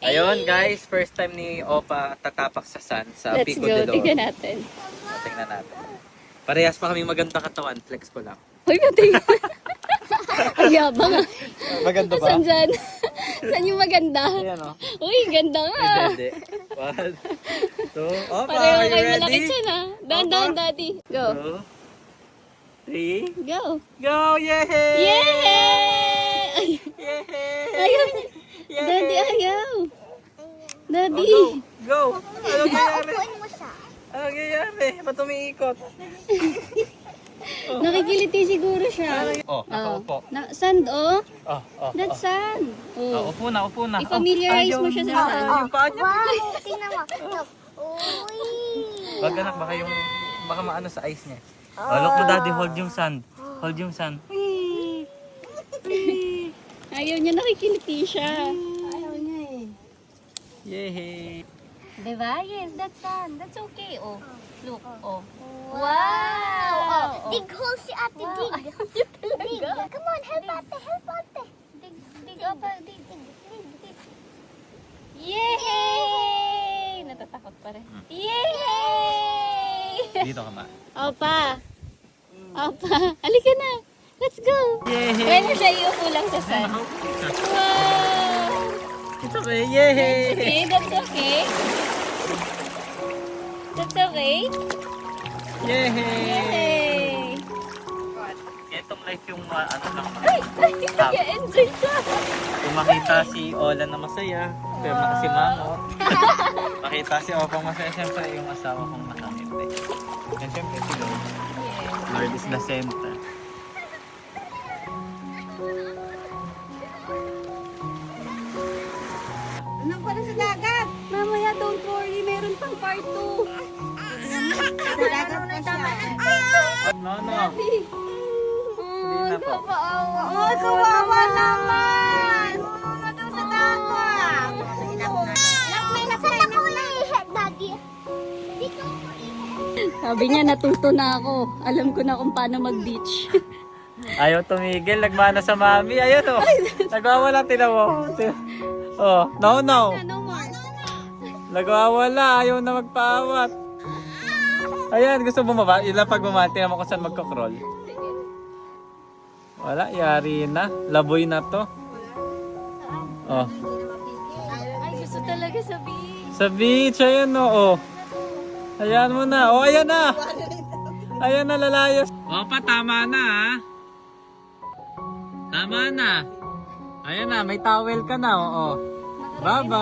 Ayun guys, first time ni Opa tatapak sa sun sa Let's Pico go. de Oro. Tingnan natin. Tingnan natin. Parehas pa kami maganda katawan. Flex ko lang. Uy, patingin. Ayabang ah. Maganda ba? Saan dyan? Saan yung maganda? Ayan o. Uy, ganda nga. Hindi. One, two, Opa, Pareho are you kayo ready? malaki dyan ah. Dahan-dahan, Opa. daddy. Go. 2, 3, Go. go! Yay! Yay! Yay! Ayaw niya. Yay! Daddy, ayaw. Daddy. Oh, go! Go! Ano nangyayari? Upuin mo siya. Ano nangyayari? Ba't umiikot? Nakikiliti siguro siya. Oh, nakaupo. Sand, oh. Oh. That's sand. Oh, Oh. upo na, upo na. I-familiarize mo siya sa ayaw sand. na. Yung paa niya. Wow, tingnan mo. Uy. Wag anak, baka maano sa ice niya. Oh, look mo daddy, hold yung sand. Hold yung sand. Ayaw niya, nakikiliti siya. Yay! Diba? Yes, that's sand. That's okay. Oh, look. Oh. Wow. Oh. Dig hole si ate, Wow. dig. Dig. Come on, help ate, help ate. Dig up, dig. Yay! Natatakot pa rin. Yay! Dito ka ma. Opa. Halika na. Let's go. Yay! Pwede siya iupo lang sa sand. Wow! It's okay. Yay! Okay, that's okay. That's okay. Yay! Yay! Itong life yung ano lang. Ay, nag-enjoy siya. Kung makita si Ola na masaya, pero si Mamot. Makita si Opang masaya, siyempre yung asawa kong nakangiti. And siyempre si Lord. Lord is the center. Anong pala sa dagat? Mamaya, don't worry. Meron pang part 2. Sa dagat na siya. No. Oh, na po. kapaawa. Oh, kawawa naman. Ano sa dagat? Saan ako ulihin, Daddy? Dito ako ulihin. Sabi niya, natuto na ako. Alam ko na kung paano mag-beach. Ayaw tumigil, nagmana sa mami. Ayun o. Nagwawala, tinawo. Oh, no. Ano mo? Nagwawala, ayaw na magpaawat. Ayan, gusto bumaba. Ilang pag bumati naman kung saan magkakroll. Wala, yari na. Laboy na to. Oh. Ay, gusto talaga sa beach. Sa beach, ayan o. Oh. Ayan mo na. Oh, ayan na. Ayan na, lalayos. Opa, tama na ha. Tama na. Ayan na, may towel ka na. Oo. Bye-bye.